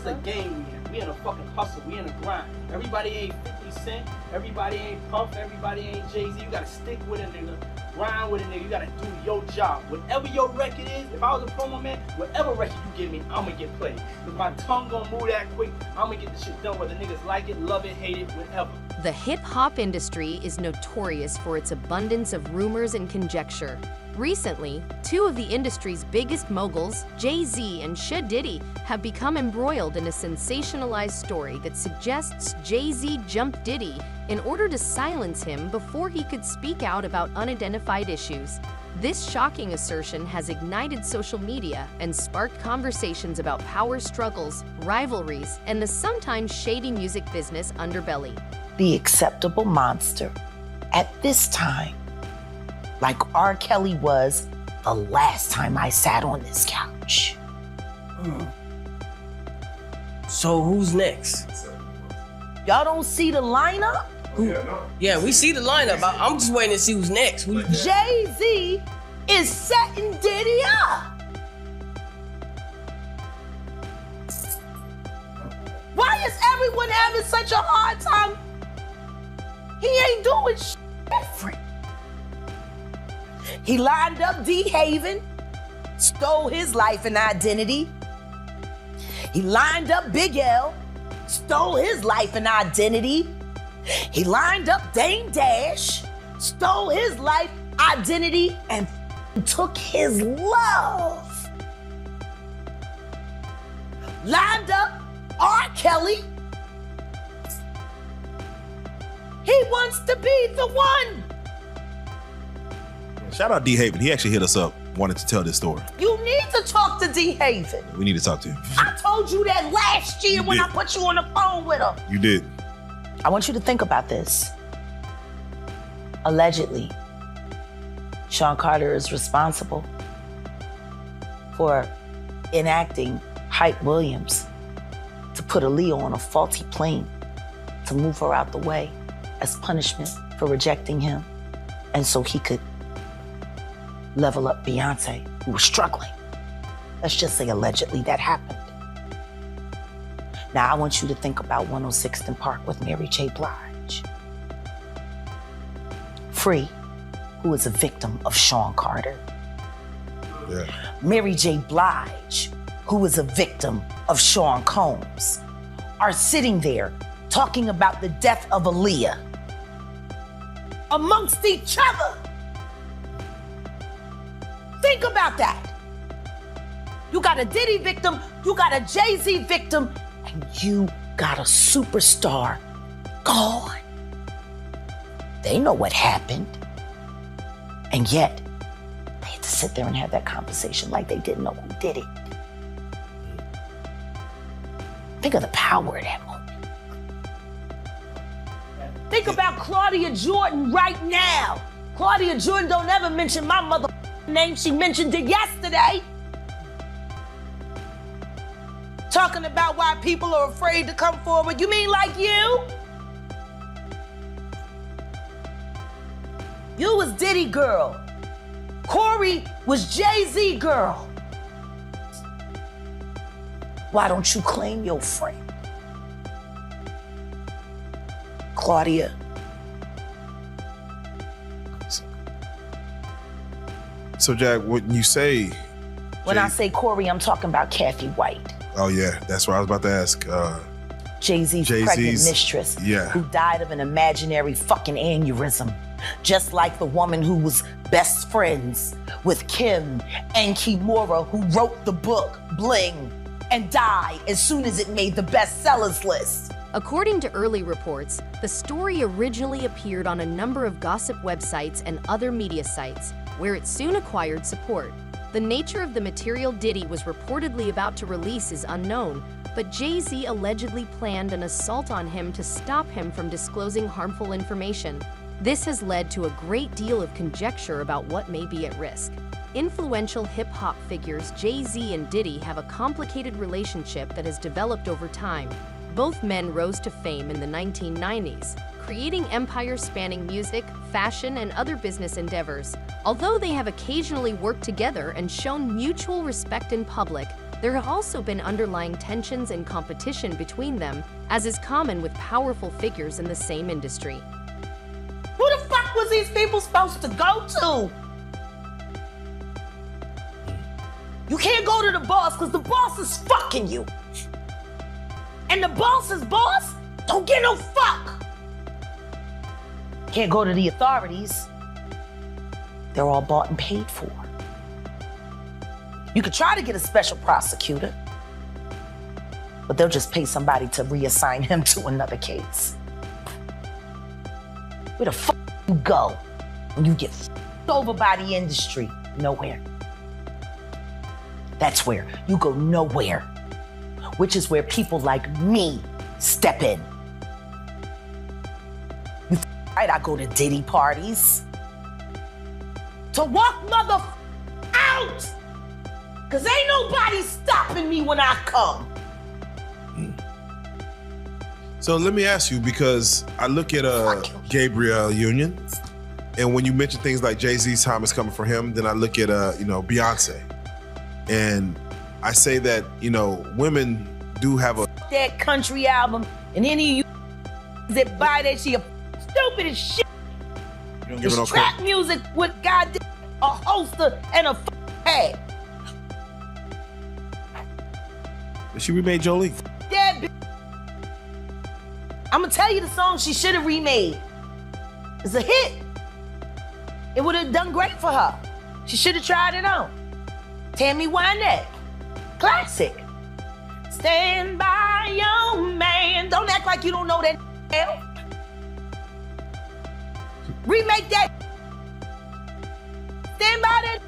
is a game we in. We in a fucking hustle. We in a grind. Everybody ain't 50 Cent. Everybody ain't Puff. Everybody ain't Jay Z. You gotta stick with a nigga. Grind with a nigga. You gotta do your job. Whatever your record is, if I was a promo man, whatever record you give me, I'ma get played. If my tongue gonna move that quick, I'ma get the shit done whether niggas like it, love it, hate it, whatever. The hip-hop industry is notorious for its abundance of rumors and conjecture. Recently, two of the industry's biggest moguls, Jay Z and Diddy, have become embroiled in a sensationalized story that suggests Jay Z jumped Diddy in order to silence him before he could speak out about unidentified issues. This shocking assertion has ignited social media and sparked conversations about power struggles, rivalries, and the sometimes shady music business underbelly. The acceptable monster at this time, like R. Kelly was the last time I sat on this couch. So who's next? Y'all don't see the lineup? Yeah, we see the lineup. I'm just waiting to see who's next. Jay Z is setting Diddy up. Why is everyone having such a hard time? He ain't doing shit different. He lined up D. Haven, stole his life and identity. He lined up Big L, stole his life and identity. He lined up Dame Dash, stole his life, identity, and took his love. Lined up R. Kelly. He wants to be the one. Shout out D. Haven. He actually hit us up, wanted to tell this story. You need to talk to D. Haven. We need to talk to him. I told you that last year when I put you on the phone with him. You did. I want you to think about this. Allegedly, Sean Carter is responsible for enacting Hype Williams to put Aaliyah on a faulty plane to move her out the way as punishment for rejecting him, and so he could level up Beyonce, who was struggling. Let's just say allegedly that happened. Now I want you to think about 106th and Park with Mary J. Blige. Free, who is a victim of Sean Carter. Yeah. Mary J. Blige, who is a victim of Sean Combs, are sitting there talking about the death of Aaliyah amongst each other. Think about that. You got a Diddy victim, you got a Jay Z victim, and you got a superstar gone. They know what happened. And yet, they had to sit there and have that conversation like they didn't know who did it. Think of the power of that moment. Think about Claudia Jordan right now. Claudia Jordan don't ever mention my mother name. She mentioned it yesterday. Talking about why people are afraid to come forward. You mean like you? You was Diddy girl. Corey was Jay Z girl. Why don't you claim your friend? Claudia. So Jack, when you say... When I say Corey, I'm talking about Kathy White. Oh yeah, that's what I was about to ask. Jay-Z's pregnant mistress, who died of an imaginary fucking aneurysm. Just like the woman who was best friends with Kim and Kimura, who wrote the book Bling and died as soon as it made the bestsellers list. According to early reports, the story originally appeared on a number of gossip websites and other media sites, where it soon acquired support. The nature of the material Diddy was reportedly about to release is unknown, but Jay Z allegedly planned an assault on him to stop him from disclosing harmful information. This has led to a great deal of conjecture about what may be at risk. Influential hip-hop figures Jay Z and Diddy have a complicated relationship that has developed over time. Both men rose to fame in the 1990s, creating empires spanning music, fashion, and other business endeavors. Although they have occasionally worked together and shown mutual respect in public, There have also been underlying tensions and competition between them, as is common with powerful figures in the same industry. Who the fuck was these people supposed to go to? You can't go to the boss because the boss is fucking you. And the boss's boss don't get no fuck. Can't go to the authorities. They're all bought and paid for. You could try to get a special prosecutor, but they'll just pay somebody to reassign him to another case. Where the fuck you go when you get over by the industry? Nowhere. That's where you go nowhere, which is where people like me step in. You right, I go to Diddy parties to walk mother out, cause ain't nobody stopping me when I come. So let me ask you, because I look at Gabriel Union, and when you mention things like Jay Z's time is coming for him, then I look at Beyonce, and I say that women do have a that country album, and any of you that buy that shit, stupid as shit. You don't give it no It's trap credit. music with goddamn a holster and a pad. But she remade Jolie. That bitch. I'm gonna tell you the song she should have remade. It's a hit. It would have done great for her. She should have tried it on. Tammy Wynette. Classic. Stand by your man. Don't act like you don't know that hell. Remake that. Stand by that.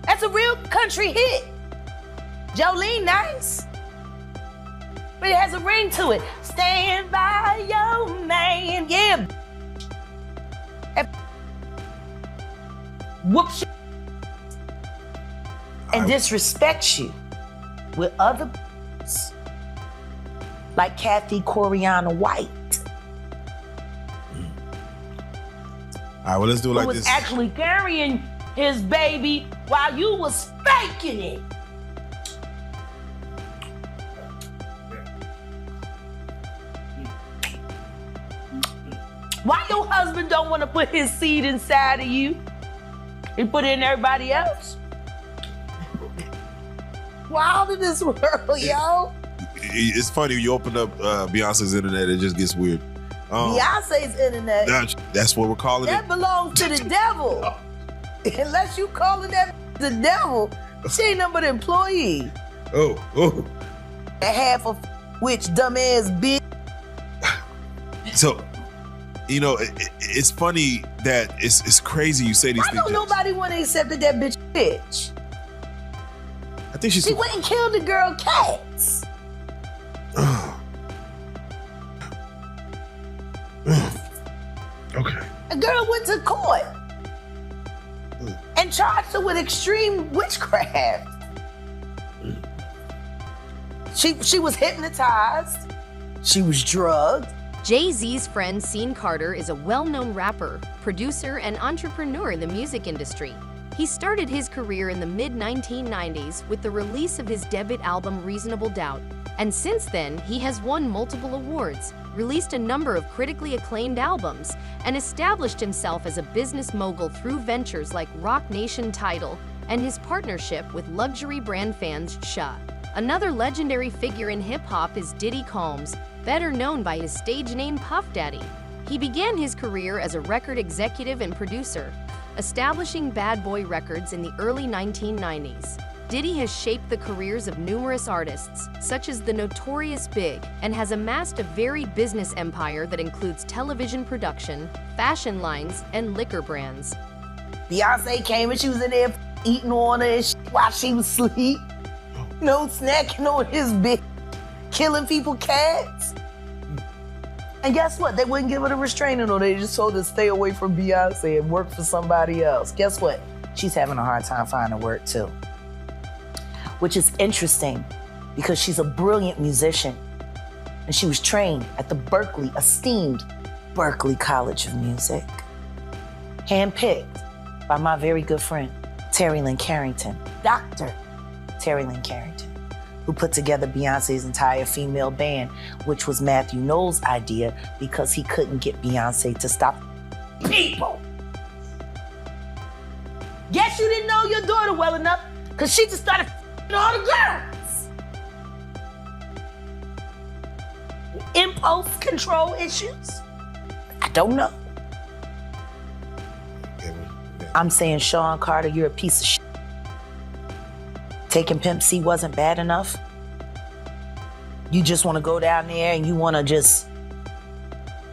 That's a real country hit. Jolene, nice. But it has a ring to it. Stand by your man. Yeah. Whoop shit. And disrespect you with other like Kathy Coriana White. All right, well, let's do it Who like was this. actually carrying his baby while you was faking it. Why your husband don't want to put his seed inside of you? He put it in everybody else? Wild in this world, yo. It's funny, you open up Beyonce's internet, it just gets weird. Beyonce's internet. That's what we're calling That it. belongs to the devil. Unless you calling that the devil, she ain't nothing but an employee. Oh. And half of which dumbass bitch. So, it's funny that it's crazy you say these Why things. don't nobody want to accept that bitch bitch? I think she's. She went and killed the girl cats. Okay. A girl went to court and charged her with extreme witchcraft. She was hypnotized. She was drugged. Jay Z's friend Sean Carter is a well-known rapper, producer, and entrepreneur in the music industry. He started his career in the mid-1990s with the release of his debut album Reasonable Doubt, and since then he has won multiple awards, released a number of critically acclaimed albums, and established himself as a business mogul through ventures like Roc Nation Tidal and his partnership with luxury brand fans Shaw. Another legendary figure in hip-hop is Diddy Combs, better known by his stage name Puff Daddy. He began his career as a record executive and producer, establishing Bad Boy Records in the early 1990s. Diddy has shaped the careers of numerous artists, such as the Notorious Big, and has amassed a varied business empire that includes television production, fashion lines, and liquor brands. Beyonce came and she was in there eating on her and shit while she was asleep. Snacking on his bitch, killing people cats. And guess what? They wouldn't give her the restraining order. They just told her to stay away from Beyonce and work for somebody else. Guess what? She's having a hard time finding work too. Which is interesting because she's a brilliant musician and she was trained at the esteemed Berklee College of Music. Handpicked by my very good friend, Terry Lynn Carrington, doctor Terry Lynn Carrington, who put together Beyonce's entire female band, which was Matthew Knowles' idea because he couldn't get Beyonce to stop people. Guess you didn't know your daughter well enough because she just started all the girls. Impulse control issues? I don't know. I'm saying, Sean Carter, you're a piece of shit. Taking Pimp C wasn't bad enough. You just want to go down there and you want to just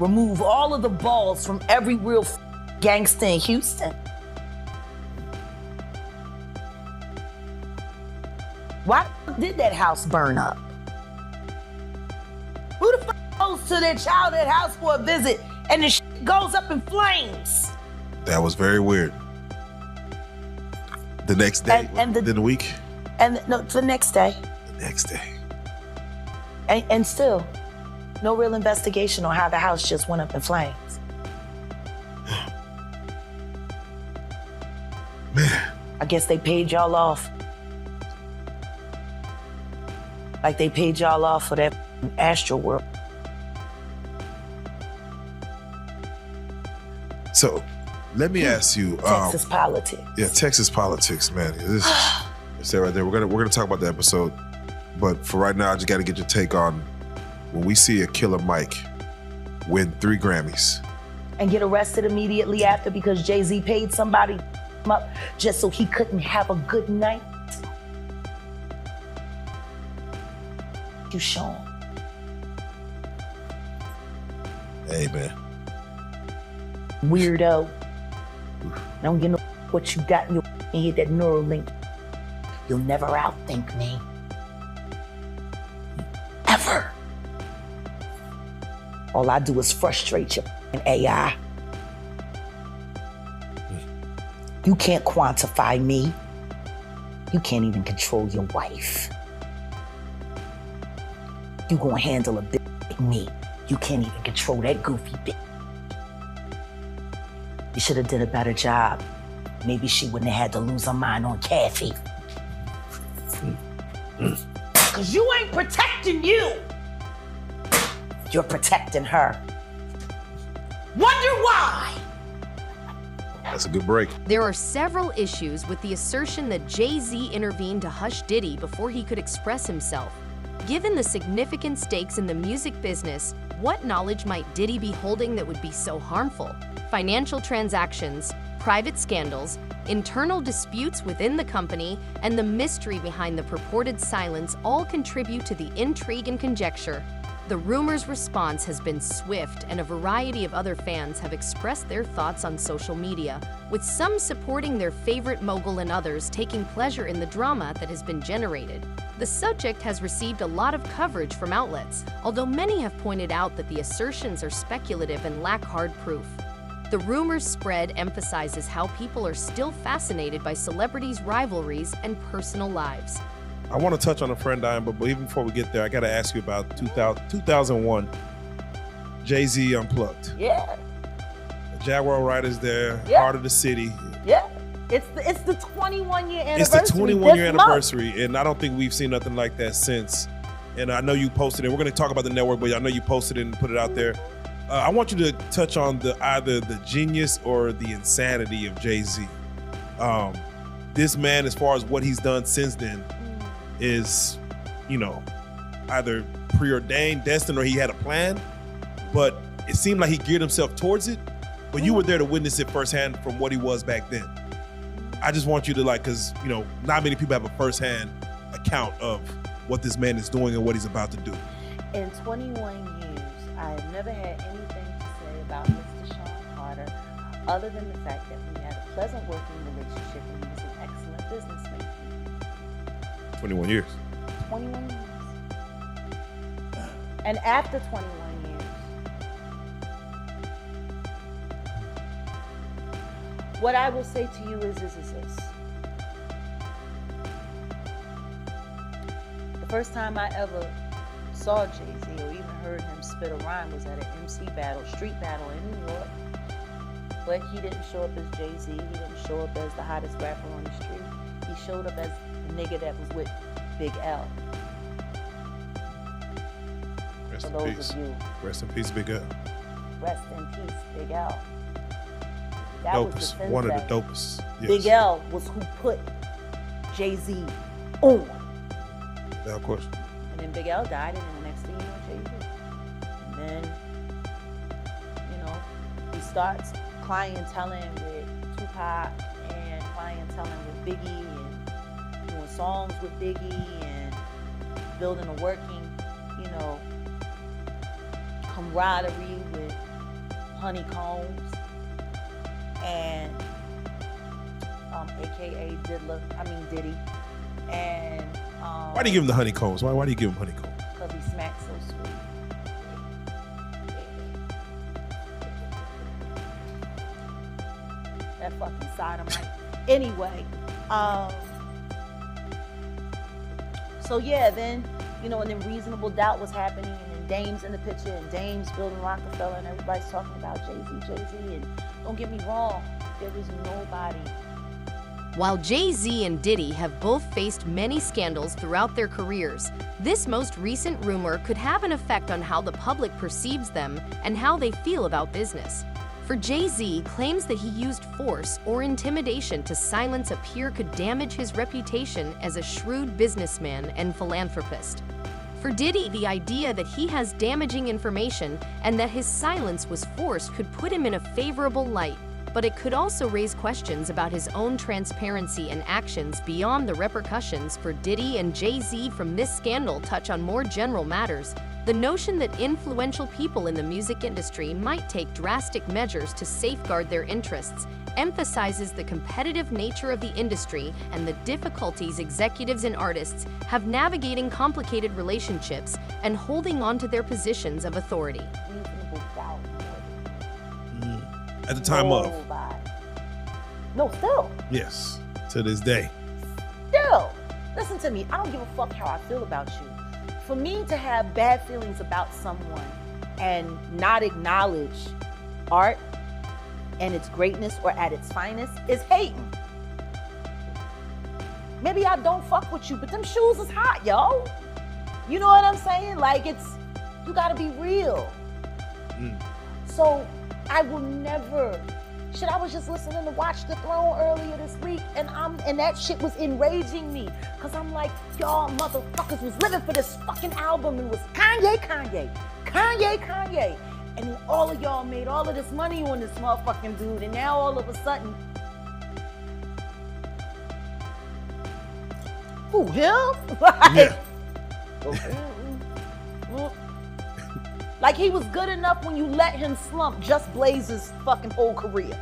remove all of the balls from every real gangster in Houston. Why did that house burn up? Who the fuck goes to their childhood house for a visit and the shit goes up in flames? That was very weird. The next day, the week? No, the next day. The next day. And still, no real investigation on how the house just went up in flames. Man. I guess they paid y'all off. Like they paid y'all off for that Astro World. So, let me ask you. Texas politics. Yeah, Texas politics, man. It's that right there. We're gonna talk about the episode, but for right now, I just got to get your take on when we see a Killer Mike win 3 Grammys and get arrested immediately after because Jay Z paid somebody up just so he couldn't have a good night. You Sean. Hey, man. Weirdo. Don't get no what you got in your head, that neural link. You'll never outthink me. Ever. All I do is frustrate your AI. You can't quantify me. You can't even control your wife. You gonna handle a bitch like me. You can't even control that goofy bitch. You should have did a better job. Maybe she wouldn't have had to lose her mind on Kathy. Cause you ain't protecting you. You're protecting her. Wonder why? That's a good break. There are several issues with the assertion that Jay Z intervened to hush Diddy before he could express himself. Given the significant stakes in the music business, what knowledge might Diddy be holding that would be so harmful? Financial transactions, private scandals, internal disputes within the company, and the mystery behind the purported silence all contribute to the intrigue and conjecture. The rumor's response has been swift, and a variety of other fans have expressed their thoughts on social media, with some supporting their favorite mogul and others taking pleasure in the drama that has been generated. The subject has received a lot of coverage from outlets, although many have pointed out that the assertions are speculative and lack hard proof. The rumors spread emphasizes how people are still fascinated by celebrities' rivalries and personal lives. I want to touch on a friend dying, but even before we get there, I got to ask you about 2001, Jay Z Unplugged. Yeah. The Jaguar Riders there, Yeah. Heart of the City. Yeah. It's the 21-year anniversary. It's the 21-year this anniversary, and I don't think we've seen nothing like that since. And I know you posted it. We're going to talk about the network, but I know you posted it and put it out there. I want you to touch on either the genius or the insanity of Jay Z. This man, as far as what he's done since then, is, either preordained, destined, or he had a plan. But it seemed like he geared himself towards it. But you were there to witness it firsthand from what he was back then. I just want you to because not many people have a firsthand account of what this man is doing and what he's about to do. In 21 years, I have never had anything to say about Mr. Sean Carter other than the fact that we had a pleasant working relationship and he was an excellent businessman. 21 years. 21 years. And after 21 years, what I will say to you is this. The first time I ever saw Jay Z or even heard him spit a rhyme was at an MC battle, street battle in New York. But he didn't show up as Jay Z. He didn't show up as the hottest rapper on the street. He showed up as the nigga that was with Big L. Rest For in those peace. of you, Rest in peace, Big L. rest in peace, Big L. That was the Dopest. One of the sensei. dopest. Yes. Big L was who put Jay Z on. Without question. And then Big L died, and then the next thing you know, Jay Z. And then, you know, he starts clienteling with Tupac and clienteling with Biggie and doing songs with Biggie and building a working, you know, camaraderie with Honeycombs and AKA Diddy. And Why do you give him the honeycombs? Why do you give him honeycombs? because he smacks so sweet. That fucking sodomite. Anyway, so yeah, then, you know, and then Reasonable Doubt was happening, and then Dame's in the picture, and Dame's building Rockefeller, and everybody's talking about Jay-Z, and don't get me wrong, there is nobody. While Jay Z and Diddy have both faced many scandals throughout their careers, this most recent rumor could have an effect on how the public perceives them and how they feel about business. For Jay Z, claims that he used force or intimidation to silence a peer could damage his reputation as a shrewd businessman and philanthropist. For Diddy, the idea that he has damaging information and that his silence was forced could put him in a favorable light, but it could also raise questions about his own transparency and actions beyond the repercussions. For Diddy and Jay Z from this scandal touch on more general matters. The notion that influential people in the music industry might take drastic measures to safeguard their interests emphasizes the competitive nature of the industry and the difficulties executives and artists have navigating complicated relationships and holding on to their positions of authority. Reasonable Doubt. At the time of. Nobody. No, still. Yes. To this day. Still. Listen to me. I don't give a fuck how I feel about you. For me to have bad feelings about someone and not acknowledge art and its greatness or at its finest is hating. Maybe I don't fuck with you, but them shoes is hot, yo. You know what I'm saying? Like, you gotta be real. So I will never. Shit, I was just listening to Watch the Throne earlier this week, and that shit was enraging me. Cause I'm like, y'all motherfuckers was living for this fucking album and it was Kanye. And then all of y'all made all of this money on this motherfucking dude, and now all of a sudden, who, him? Like, Yeah. like he was good enough when you let him slump Just Blaze's fucking whole career.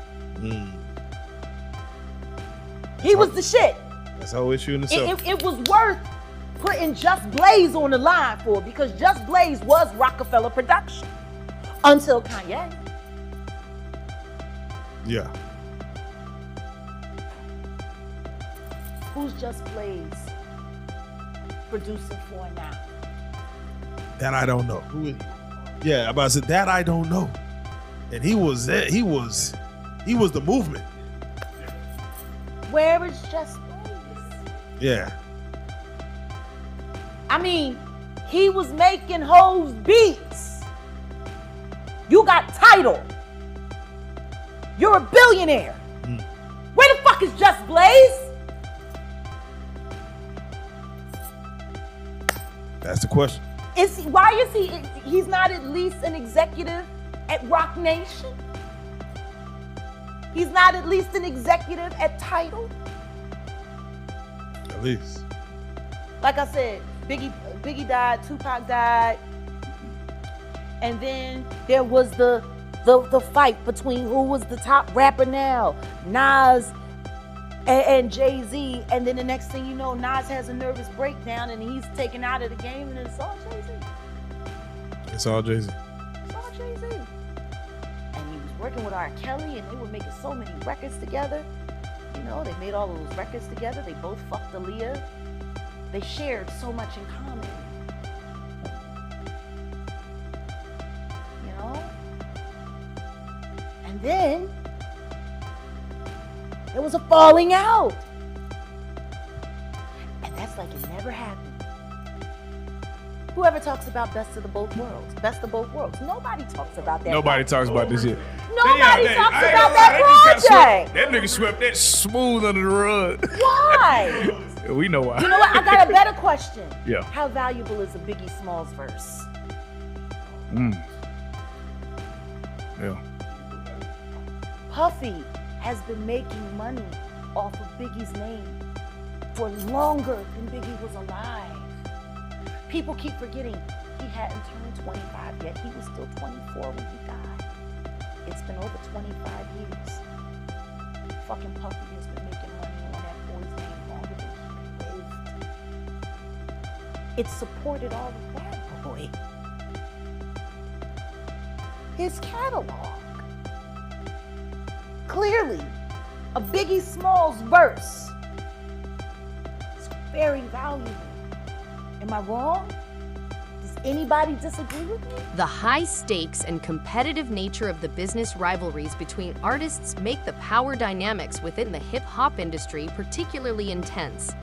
He was the shit. That's the whole issue in itself. It was worth putting Just Blaze on the line for, because Just Blaze was Rockefeller production until Kanye. Yeah. Who's Just Blaze producing for now? That I don't know. Who is? Yeah, I'm about to say that I don't know. And he was the movement. Where is Just Blaze? Yeah. I mean, he was making hoes beats. You got Tidal. You're a billionaire. Where the fuck is Just Blaze? That's the question. Why is he's not at least an executive at Rock Nation? He's not at least an executive at Tidal? At least. Like I said, Biggie died, Tupac died, and then there was the fight between who was the top rapper now, Nas and Jay Z, and then the next thing you know, Nas has a nervous breakdown and he's taken out of the game, and it's all Jay Z. It's all Jay Z. It's all Jay Z. And he was working with R. Kelly, and they were making so many records together. You know, they made all of those records together. They both fucked Aaliyah. They shared so much in common. You know? And then there was a falling out. Whoever talks about best of both worlds. Nobody talks about that. Nobody talks about this shit. Nobody talks about that project. That nigga swept that smooth under the rug. Why? We know why. You know what? I got a better question. Yeah. How valuable is a Biggie Smalls verse? Yeah. Puffy has been making money off of Biggie's name for longer than Biggie was alive. People keep forgetting he hadn't turned 25 yet. He was still 24 when he died. It's been over 25 years. Fucking Puffy has been making money on that boy's name longer than he lived. It supported all of that boy. His catalog. Clearly, a Biggie Smalls verse is very valuable. Am I wrong? Does anybody disagree with me? The high stakes and competitive nature of the business rivalries between artists make the power dynamics within the hip-hop industry particularly intense.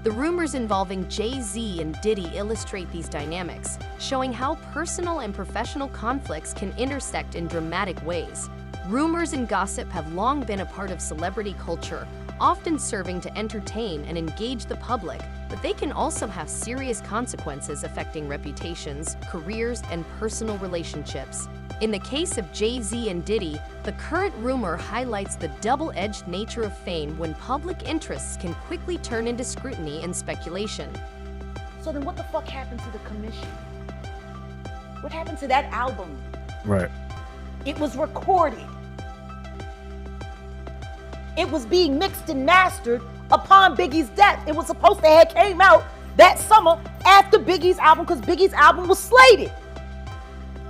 The rumors involving Jay Z and Diddy illustrate these dynamics, showing how personal and professional conflicts can intersect in dramatic ways. Rumors and gossip have long been a part of celebrity culture, often serving to entertain and engage the public, but they can also have serious consequences affecting reputations, careers, and personal relationships. In the case of Jay Z and Diddy, the current rumor highlights the double-edged nature of fame when public interests can quickly turn into scrutiny and speculation. So then what the fuck happened to the commission? What happened to that album? Right. It was recorded. It was being mixed and mastered upon Biggie's death. It was supposed to have came out that summer after Biggie's album because Biggie's album was slated.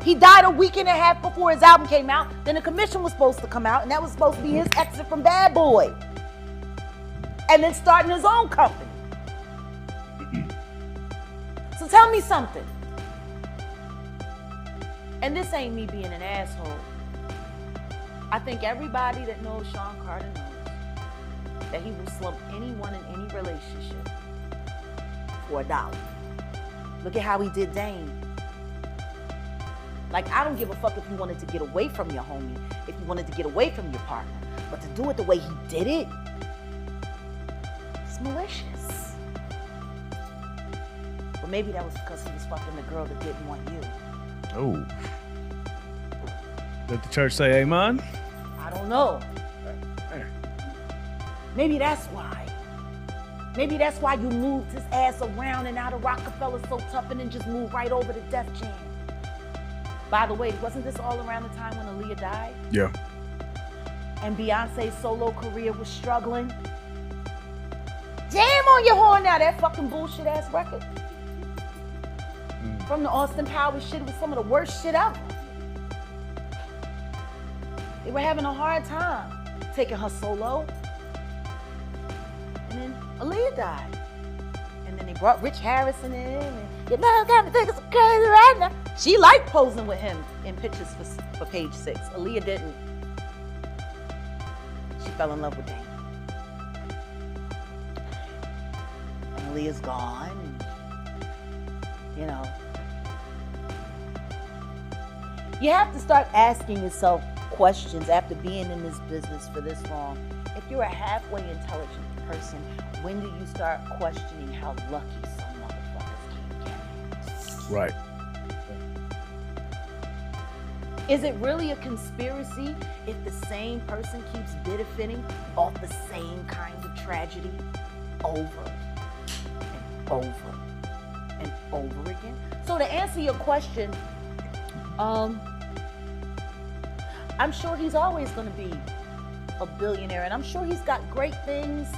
He died a week and a half before his album came out. Then the commission was supposed to come out, and that was supposed to be his exit from Bad Boy. And then starting his own company. So tell me something. And this ain't me being an asshole. I think everybody that knows Sean Carter knows that he will slump anyone in any relationship for $1. Look at how he did Dame. Like, I don't give a fuck if you wanted to get away from your homie, if you wanted to get away from your partner, but to do it the way he did it, it's malicious. But maybe that was because he was fucking the girl that didn't want you. Oh. Let the church say amen? I don't know. Maybe that's why. Maybe that's why you moved his ass around and out of Rockefeller so tough and then just moved right over to Def Jam. By the way, wasn't this all around the time when Aaliyah died? Yeah. And Beyonce's solo career was struggling? Jam on your horn now, that fucking bullshit ass record. From the Austin Powers shit, it was some of the worst shit ever. They were having a hard time taking her solo. And then Aaliyah died. And then they brought Rich Harrison in. And you know, kind of thinking some crazy right now. She liked posing with him in pictures for Page 6. Aaliyah didn't. She fell in love with Dame. And Aaliyah's gone. You know. You have to start asking yourself questions after being in this business for this long. If you're a halfway intelligent person, when do you start questioning how lucky some motherfuckers can get? Right. Is it really a conspiracy if the same person keeps benefiting off the same kind of tragedy over and over and over again? So to answer your question, I'm sure he's always going to be a billionaire, and I'm sure he's got great things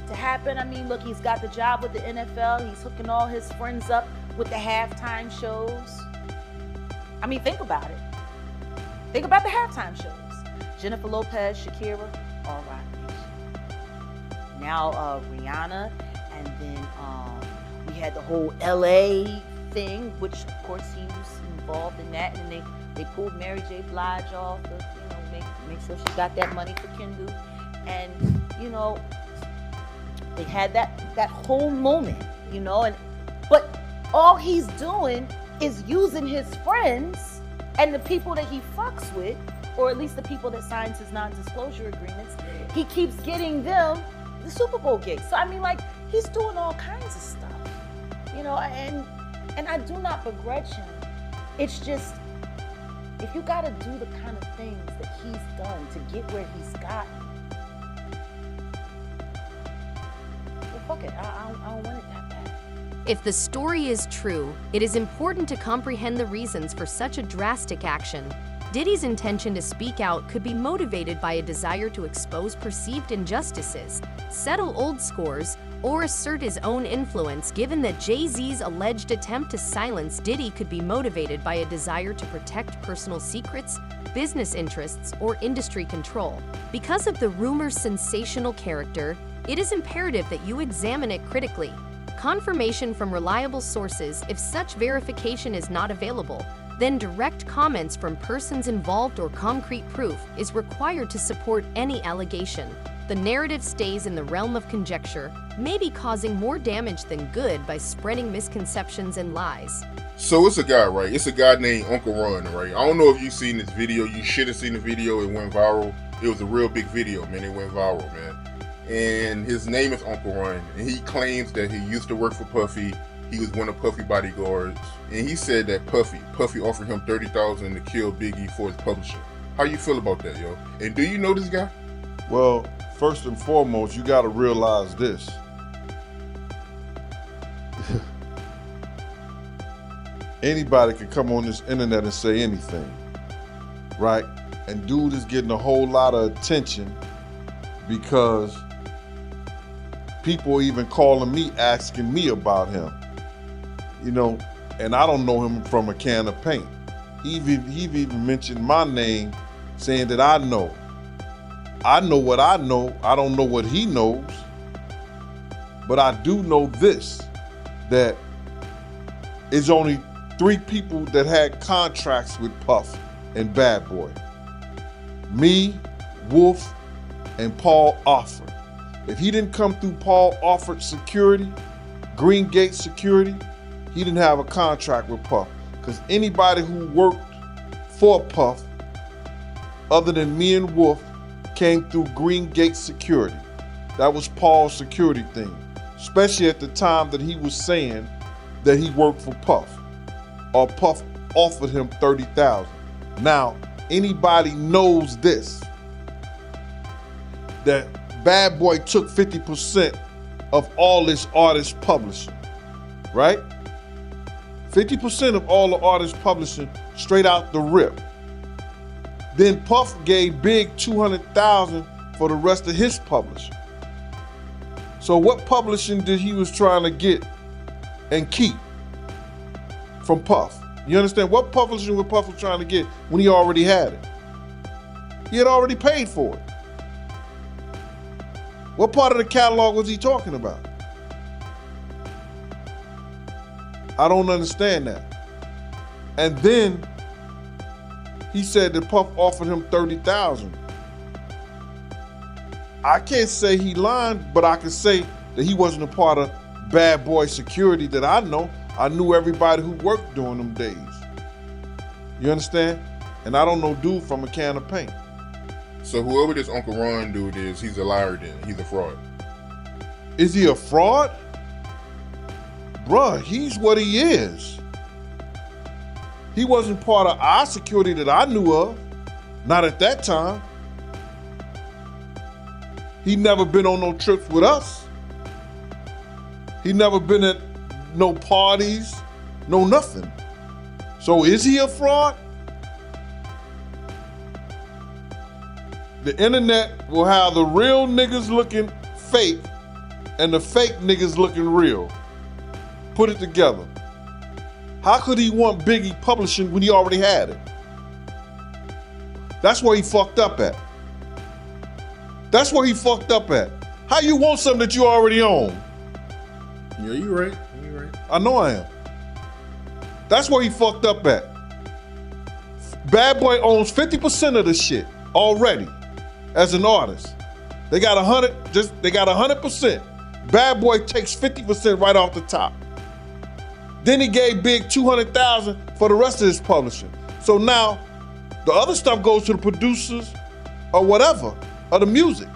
to happen. I mean, look, he's got the job with the NFL. He's hooking all his friends up with the halftime shows. I mean, think about it. Think about the halftime shows. Jennifer Lopez, Shakira, all right. Now Rihanna, and then we had the whole LA thing, which of course he was involved in that, and they pulled Mary J. Blige off to, you know, make sure she got that money for Kendu. And, you know, they had that whole moment, you know, but all he's doing is using his friends and the people that he fucks with, or at least the people that signs his non-disclosure agreements. He keeps getting them the Super Bowl gigs. So I mean, like, he's doing all kinds of stuff, you know, and I do not begrudge him. It's just, if you gotta do the kind of things that he's done to get where he's gotten, well, fuck it, I don't want it that bad. If the story is true, it is important to comprehend the reasons for such a drastic action. Diddy's intention to speak out could be motivated by a desire to expose perceived injustices, settle old scores, or assert his own influence, given that Jay Z's alleged attempt to silence Diddy could be motivated by a desire to protect personal secrets, business interests, or industry control. Because of the rumor's sensational character, it is imperative that you examine it critically. Confirmation from reliable sources. If such verification is not available, then direct comments from persons involved or concrete proof is required to support any allegation. The narrative stays in the realm of conjecture, maybe causing more damage than good by spreading misconceptions and lies. So it's a guy, right? It's a guy named Uncle Ron, right? I don't know if you've seen this video. You should have seen the video. It went viral. It was a real big video, man. It went viral, man. And his name is Uncle Ron. And he claims that he used to work for Puffy. He was one of Puffy bodyguards. And he said that Puffy offered him $30,000 to kill Biggie for his publisher. How you feel about that, yo? And do you know this guy? Well, first and foremost, you got to realize this. Anybody can come on this internet and say anything, right? And dude is getting a whole lot of attention because people are even calling me, asking me about him, you know, and I don't know him from a can of paint. He even mentioned my name, saying that I know. I know what I know. I don't know what he knows. But I do know this, that it's only 3 people that had contracts with Puff and Bad Boy. Me, Wolf, and Paul Alford. If he didn't come through Paul Alford security, Green Gate security, he didn't have a contract with Puff. Because anybody who worked for Puff, other than me and Wolf, came through Green Gate security. That was Paul's security thing. Especially at the time that he was saying that he worked for Puff. Or Puff offered him $30,000. Now, anybody knows this, that Bad Boy took 50% of all this artist publishing, right? 50% of all the artist publishing straight out the rip. Then Puff gave Big $200,000 for the rest of his publishing. So what publishing did he was trying to get and keep from Puff? You understand? What publishing was Puff was trying to get when he already had it? He had already paid for it. What part of the catalog was he talking about? I don't understand that. And then he said that Puff offered him $30,000. I can't say he lied, but I can say that he wasn't a part of Bad Boy security that I know. I knew everybody who worked during them days. You understand? And I don't know dude from a can of paint. So whoever this Uncle Ron dude is, he's a liar then. He's a fraud. Is he a fraud? Bruh, he's what he is. He wasn't part of our security that I knew of. Not at that time. He never been on no trips with us. He never been at no parties, no nothing. So is he a fraud? The internet will have the real niggas looking fake and the fake niggas looking real. Put it together. How could he want Biggie publishing when he already had it? That's where he fucked up at. That's where he fucked up at. How you want something that you already own? Yeah, you right. You right. I know I am. That's where he fucked up at. Bad Boy owns 50% of the shit already as an artist. They got 100%. Bad Boy takes 50% right off the top. Then he gave Big $200,000 for the rest of his publishing. So now the other stuff goes to the producers or whatever, of the music.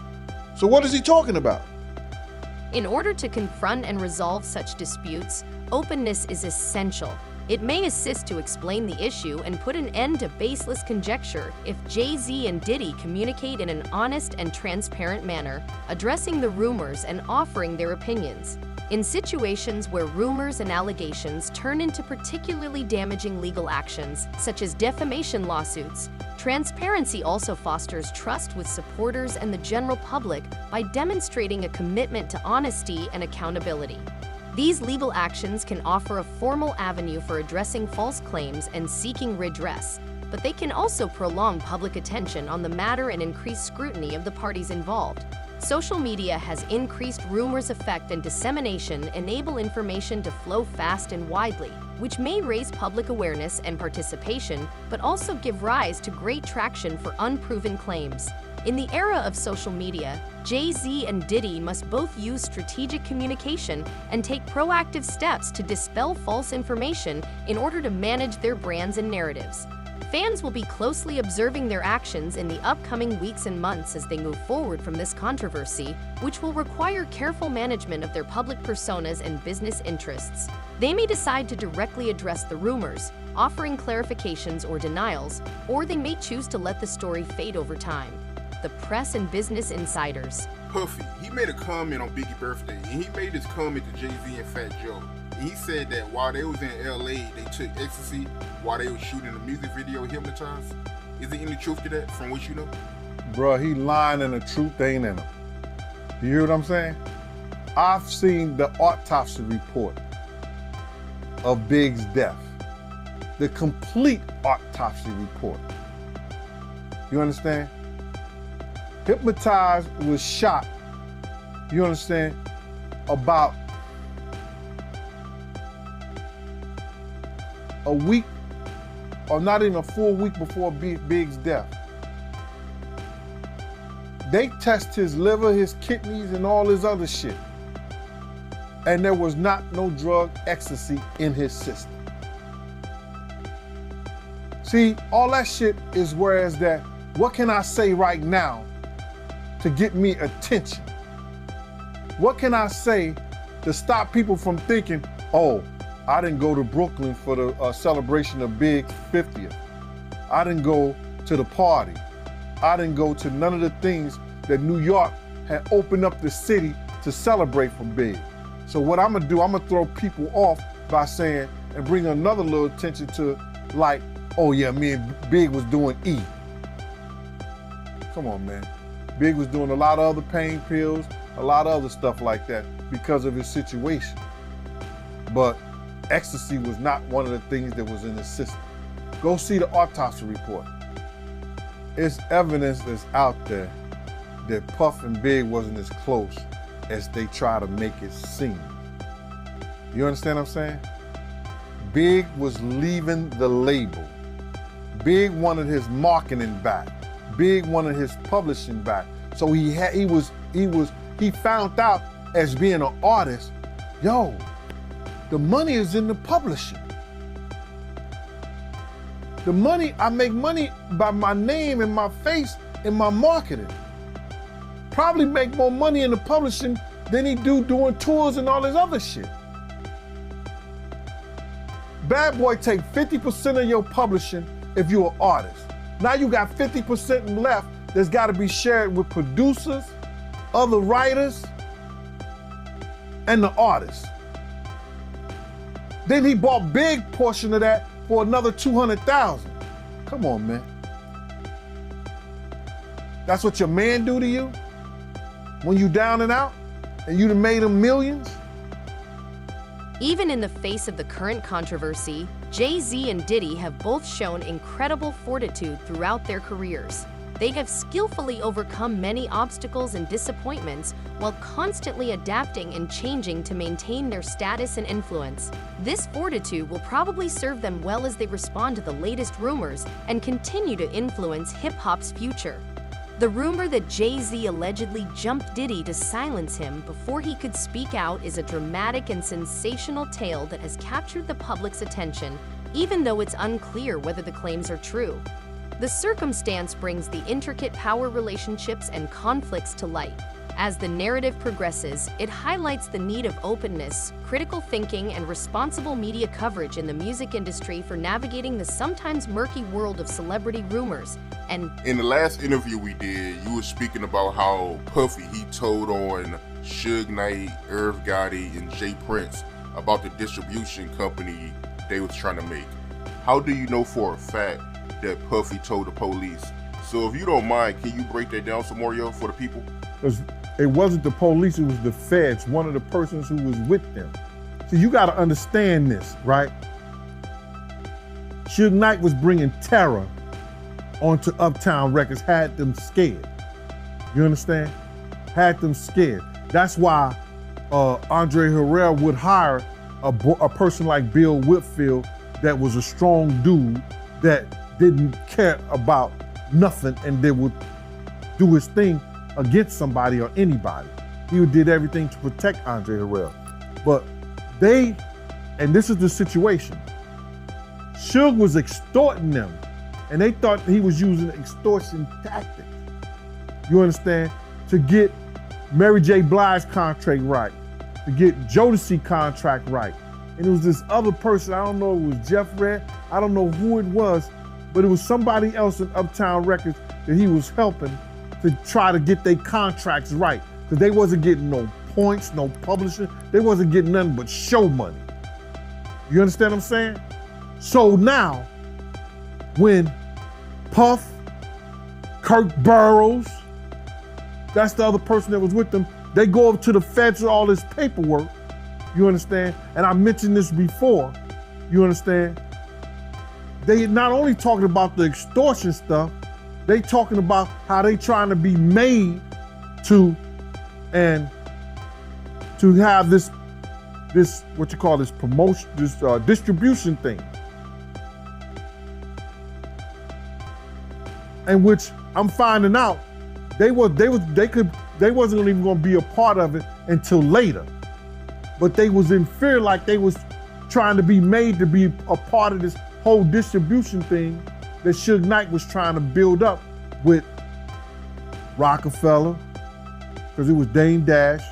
So what is he talking about? In order to confront and resolve such disputes, openness is essential. It may assist to explain the issue and put an end to baseless conjecture if Jay Z and Diddy communicate in an honest and transparent manner, addressing the rumors and offering their opinions. In situations where rumors and allegations turn into particularly damaging legal actions, such as defamation lawsuits, transparency also fosters trust with supporters and the general public by demonstrating a commitment to honesty and accountability. These legal actions can offer a formal avenue for addressing false claims and seeking redress, but they can also prolong public attention on the matter and increase scrutiny of the parties involved. Social media has increased rumors' effect and dissemination enable information to flow fast and widely, which may raise public awareness and participation, but also give rise to great traction for unproven claims. In the era of social media, Jay Z and Diddy must both use strategic communication and take proactive steps to dispel false information in order to manage their brands and narratives. Fans will be closely observing their actions in the upcoming weeks and months as they move forward from this controversy, which will require careful management of their public personas and business interests. They may decide to directly address the rumors, offering clarifications or denials, or they may choose to let the story fade over time. The press and business insiders. Puffy, he made a comment on Biggie's birthday, and he made this comment to Jay Z and Fat Joe. And he said that while they was in LA, they took ecstasy while they was shooting the music video Hypnotized. Is there any truth to that from what you know? Bruh, he lying and the truth ain't in him. You hear what I'm saying? I've seen the autopsy report of Big's death. The complete autopsy report. You understand? Hypnotized was shot, you understand, about a week or not even a full week before Big's death. They test his liver, his kidneys, and all his other shit. And there was not no drug ecstasy in his system. See, all that shit is whereas that, what can I say right now to get me attention? What can I say to stop people from thinking, oh, I didn't go to Brooklyn for the celebration of Big's 50th. I didn't go to the party. I didn't go to none of the things that New York had opened up the city to celebrate for Big. So what I'm gonna do, I'm gonna throw people off by saying, and bring another little attention to like, oh yeah, me and Big was doing E. Come on, man. Big was doing a lot of other pain pills, a lot of other stuff like that because of his situation. But ecstasy was not one of the things that was in his system. Go see the autopsy report. It's evidence that's out there that Puff and Big wasn't as close as they try to make it seem. You understand what I'm saying? Big was leaving the label. Big wanted his marketing back. Big wanted his publishing back. So he found out as being an artist, yo, the money is in the publishing. The money, I make money by my name and my face and my marketing. Probably make more money in the publishing than he do doing tours and all this other shit. Bad Boy take 50% of your publishing if you're an artist. Now you got 50% left that's gotta be shared with producers, other writers, and the artists. Then he bought big portion of that for another 200,000. Come on, man. That's what your man do to you? When you down and out and you done made him millions? Even in the face of the current controversy, Jay Z and Diddy have both shown incredible fortitude throughout their careers. They have skillfully overcome many obstacles and disappointments while constantly adapting and changing to maintain their status and influence. This fortitude will probably serve them well as they respond to the latest rumors and continue to influence hip-hop's future. The rumor that Jay Z allegedly jumped Diddy to silence him before he could speak out is a dramatic and sensational tale that has captured the public's attention, even though it's unclear whether the claims are true. The circumstance brings the intricate power relationships and conflicts to light. As the narrative progresses, it highlights the need of openness, critical thinking, and responsible media coverage in the music industry for navigating the sometimes murky world of celebrity rumors. And in the last interview we did, you were speaking about how Puffy, he told on Suge Knight, Irv Gotti, and Jay Prince about the distribution company they was trying to make. How do you know for a fact that Puffy told the police? So if you don't mind, can you break that down some more, yo, for the people? Because it wasn't the police, it was the feds, one of the persons who was with them. So you got to understand this, right? Suge Knight was bringing terror onto Uptown Records, had them scared. You understand? Had them scared. That's why Andre Harrell would hire a person like Bill Whitfield that was a strong dude that didn't care about nothing and that would do his thing against somebody or anybody. He did everything to protect Andre Harrell. But and this is the situation, Suge was extorting them, and they thought he was using extortion tactics. You understand? To get Mary J. Blige's contract right, to get Jodeci contract right. And it was this other person, I don't know, it was Jeff Red, I don't know who it was, but it was somebody else in Uptown Records that he was helping to try to get their contracts right. Because they wasn't getting no points, no publishing, they wasn't getting nothing but show money. You understand what I'm saying? So now, when Puff, Kirk Burroughs, that's the other person that was with them, they go up to the feds with all this paperwork, you understand? And I mentioned this before, you understand? They not only talking about the extortion stuff, they talking about how they trying to be made to have this what you call this promotion, this distribution thing. And which I'm finding out they wasn't even gonna be a part of it until later. But they was in fear, like they was trying to be made to be a part of this whole distribution thing that Suge Knight was trying to build up with Rockefeller, because it was Dame Dash,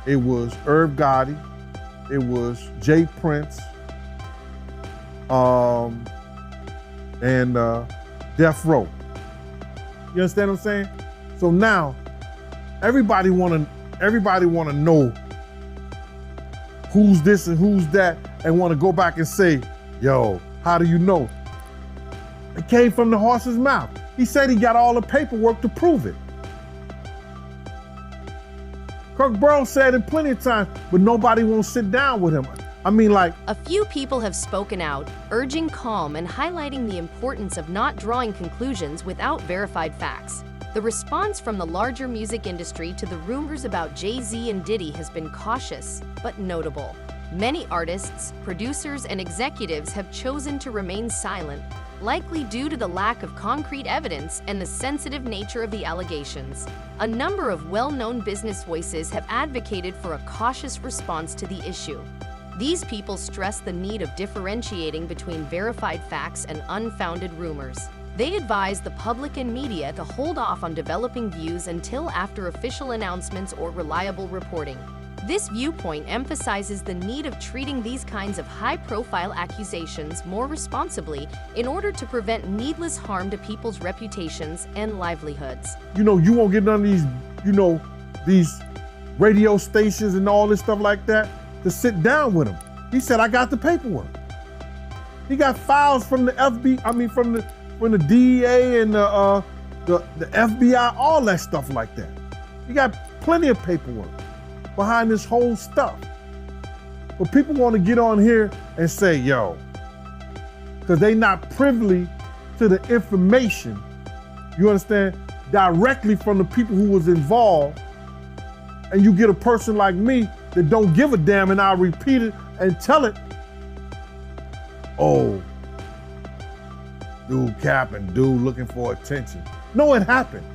it was Irv Gotti, it was Jay Prince, and Death Row. You understand what I'm saying? So now, everybody wanna know who's this and who's that, and wanna go back and say, yo, how do you know? It came from the horse's mouth. He said he got all the paperwork to prove it. Kirk Burroughs said it plenty of times, but nobody won't sit down with him. I mean, like... A few people have spoken out, urging calm and highlighting the importance of not drawing conclusions without verified facts. The response from the larger music industry to the rumors about Jay Z and Diddy has been cautious, but notable. Many artists, producers, and executives have chosen to remain silent, likely due to the lack of concrete evidence and the sensitive nature of the allegations. A number of well-known business voices have advocated for a cautious response to the issue. These people stress the need of differentiating between verified facts and unfounded rumors. They advise the public and media to hold off on developing views until after official announcements or reliable reporting. This viewpoint emphasizes the need of treating these kinds of high-profile accusations more responsibly in order to prevent needless harm to people's reputations and livelihoods. You know, you won't get none of these, these radio stations and all this stuff like that to sit down with him. He said, I got the paperwork. He got files from the from the DEA and the FBI, all that stuff like that. He got plenty of paperwork behind this whole stuff. But people want to get on here and say, yo, because they not privy to the information, you understand, directly from the people who was involved. And you get a person like me that don't give a damn, and I'll repeat it and tell it. Oh, dude capping, dude looking for attention. No, it happened.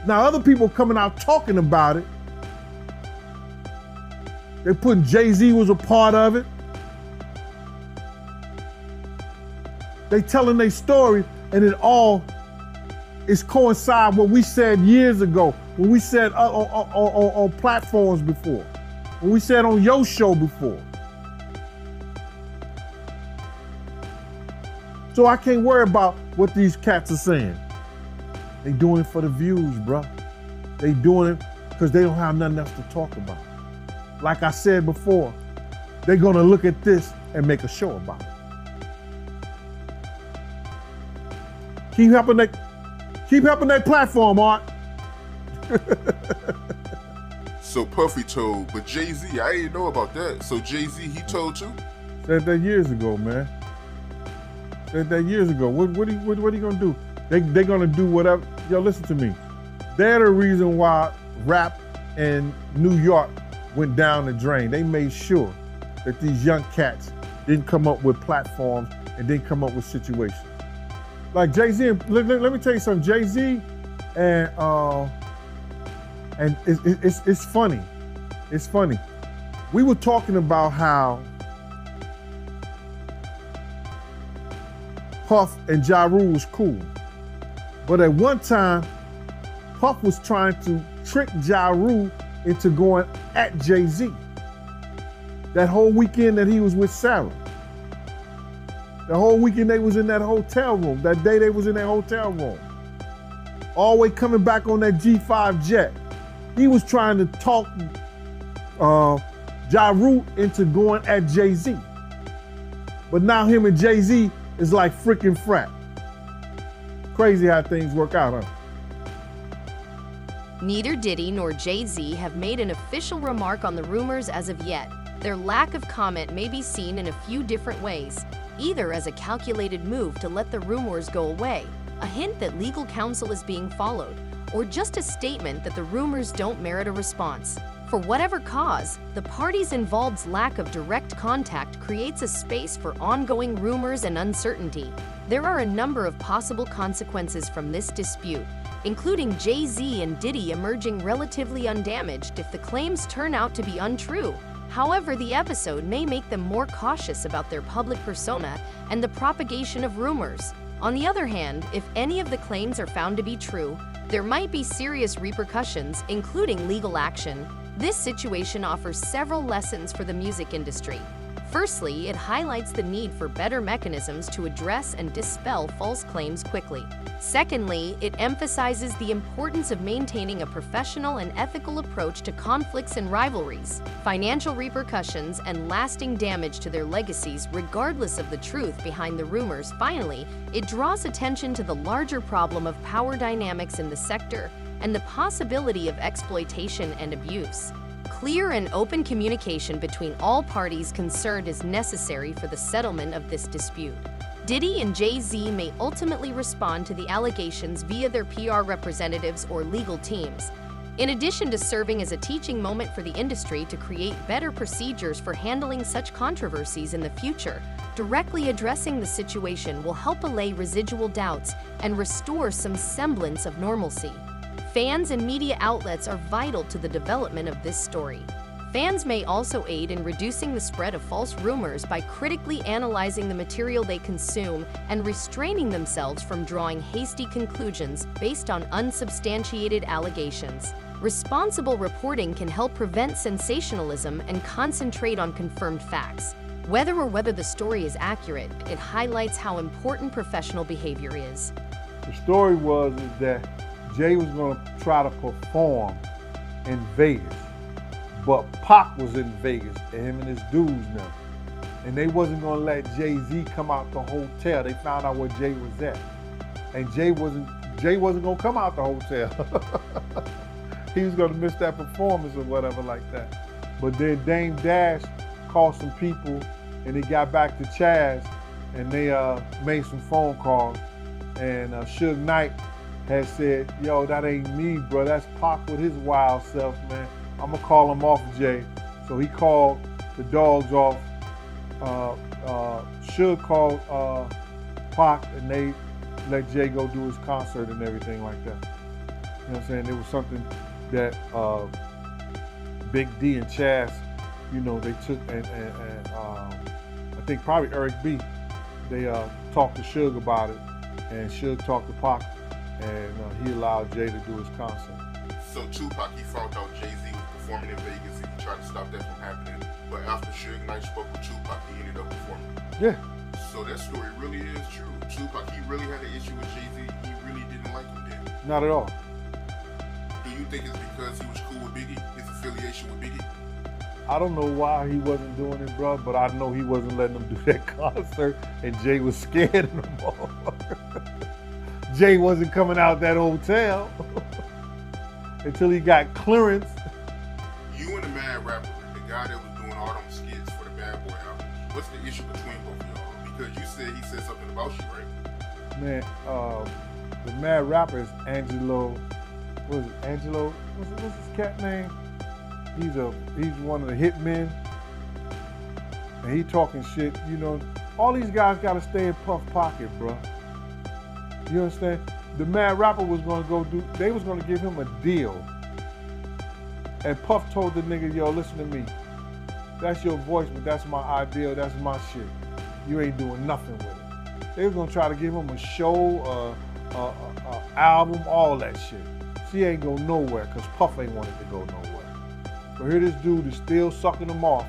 Now other people coming out talking about it. They putting Jay Z was a part of it. They telling their story, and it all is coincide what we said years ago, what we said on platforms before, what we said on your show before. So I can't worry about what these cats are saying. They doing it for the views, bro. They doing it because they don't have nothing else to talk about. Like I said before, they're gonna look at this and make a show about it. Keep helping that platform, Art. So Puffy told, but Jay Z, I didn't know about that. So Jay Z, he told too? Said that years ago, man. Said that years ago. What are you gonna do? They're gonna do whatever. Yo, listen to me. They're the reason why rap in New York went down the drain. They made sure that these young cats didn't come up with platforms and didn't come up with situations. Like Jay Z, let me tell you something. Jay Z and it's funny. It's funny. We were talking about how Puff and Ja Rule was cool. But at one time, Puff was trying to trick Ja Rule into going at Jay Z. That whole weekend that he was with Sarah. The whole weekend they was in that hotel room. That day they was in that hotel room. Always coming back on that G5 jet. He was trying to talk Ja Rule into going at Jay Z. But now him and Jay Z is like freaking frat. Crazy how things work out, huh? Neither Diddy nor Jay Z have made an official remark on the rumors as of yet. Their lack of comment may be seen in a few different ways, either as a calculated move to let the rumors go away, a hint that legal counsel is being followed, or just a statement that the rumors don't merit a response. For whatever cause, the parties involved's lack of direct contact creates a space for ongoing rumors and uncertainty. There are a number of possible consequences from this dispute, including Jay Z and Diddy emerging relatively undamaged if the claims turn out to be untrue. However, the episode may make them more cautious about their public persona and the propagation of rumors. On the other hand, if any of the claims are found to be true, there might be serious repercussions, including legal action. This situation offers several lessons for the music industry. Firstly, it highlights the need for better mechanisms to address and dispel false claims quickly. Secondly, it emphasizes the importance of maintaining a professional and ethical approach to conflicts and rivalries, financial repercussions, and lasting damage to their legacies, regardless of the truth behind the rumors. Finally, it draws attention to the larger problem of power dynamics in the sector and the possibility of exploitation and abuse. Clear and open communication between all parties concerned is necessary for the settlement of this dispute. Diddy and Jay Z may ultimately respond to the allegations via their PR representatives or legal teams. In addition to serving as a teaching moment for the industry to create better procedures for handling such controversies in the future, directly addressing the situation will help allay residual doubts and restore some semblance of normalcy. Fans and media outlets are vital to the development of this story. Fans may also aid in reducing the spread of false rumors by critically analyzing the material they consume and restraining themselves from drawing hasty conclusions based on unsubstantiated allegations. Responsible reporting can help prevent sensationalism and concentrate on confirmed facts. Whether the story is accurate, it highlights how important professional behavior is. The story was that Jay was going to try to perform in Vegas, but Pac was in Vegas, and him and his dudes now. And they wasn't going to let Jay Z come out the hotel. They found out where Jay was at. And Jay wasn't going to come out the hotel. He was going to miss that performance or whatever like that. But then Dame Dash called some people, and they got back to Chaz, and they made some phone calls. And Suge Knight had said, yo, that ain't me, bro. That's Pac with his wild self, man. I'm gonna call him off, Jay. So he called the dogs off. Suge called Pac, and they let Jay go do his concert and everything like that. You know what I'm saying? It was something that Big D and Chaz, you know, they took and I think probably Eric B, they talked to Suge about it, and Suge talked to Pac, and he allowed Jay to do his concert. So Tupac, he found out Jay Z was performing in Vegas and he tried to stop that from happening. But after Suge Knight spoke with Tupac, he ended up performing. Yeah. So that story really is true. Tupac, he really had an issue with Jay Z. He really didn't like him then. Not at all. Do you think it's because he was cool with Biggie, his affiliation with Biggie? I don't know why he wasn't doing it, bro, but I know he wasn't letting them do that concert, and Jay was scared of them motherfuckers. Jay wasn't coming out that hotel until he got clearance. You and the Mad Rapper, the guy that was doing all them skits for the Bad Boy album, what's the issue between both of y'all? Because you said he said something about you, right? Man, the Mad Rapper is Angelo. What is it? Angelo? What's his cat name? He's one of the hitmen, and he talking shit. You know, all these guys got to stay in Puff pocket, bro. You understand? The Mad Rapper was gonna they was gonna give him a deal, and Puff told the nigga, yo, listen to me. That's your voice, but that's my ideal. That's my shit. You ain't doing nothing with it. They was gonna try to give him a show, album, all that shit. She ain't go nowhere because Puff ain't wanted to go nowhere. But here this dude is still sucking them off,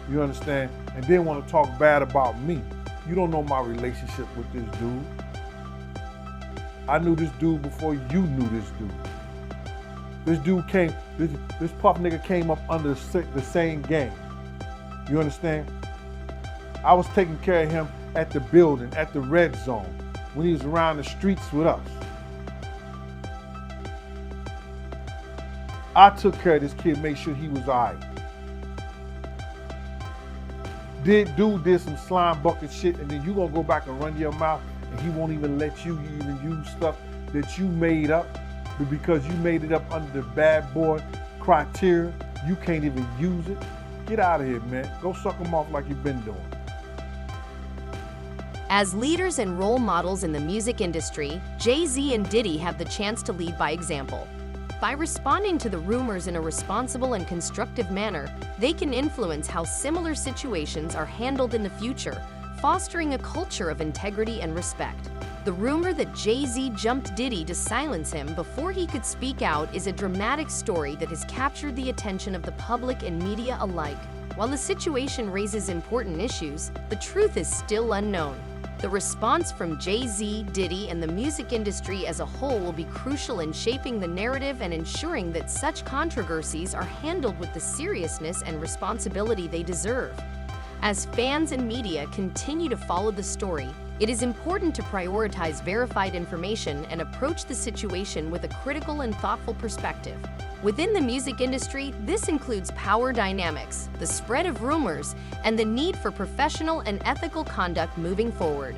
you understand, and then want to talk bad about me. You don't know my relationship with this dude. I knew this dude before you knew this dude. This dude came, this Puff nigga came up under the same game. You understand? I was taking care of him at the building, at the Red Zone, when he was around the streets with us. I took care of this kid, made sure he was all right. Dude did some slime bucket shit, and then you gonna go back and run your mouth, and he won't even let you even use stuff that you made up, but because you made it up under the Bad Boy criteria, you can't even use it. Get out of here, man. Go suck him off like you've been doing. As leaders and role models in the music industry, Jay Z and Diddy have the chance to lead by example. By responding to the rumors in a responsible and constructive manner, they can influence how similar situations are handled in the future, fostering a culture of integrity and respect. The rumor that Jay Z jumped Diddy to silence him before he could speak out is a dramatic story that has captured the attention of the public and media alike. While the situation raises important issues, the truth is still unknown. The response from Jay Z, Diddy, and the music industry as a whole will be crucial in shaping the narrative and ensuring that such controversies are handled with the seriousness and responsibility they deserve. As fans and media continue to follow the story, it is important to prioritize verified information and approach the situation with a critical and thoughtful perspective. Within the music industry, this includes power dynamics, the spread of rumors, and the need for professional and ethical conduct moving forward.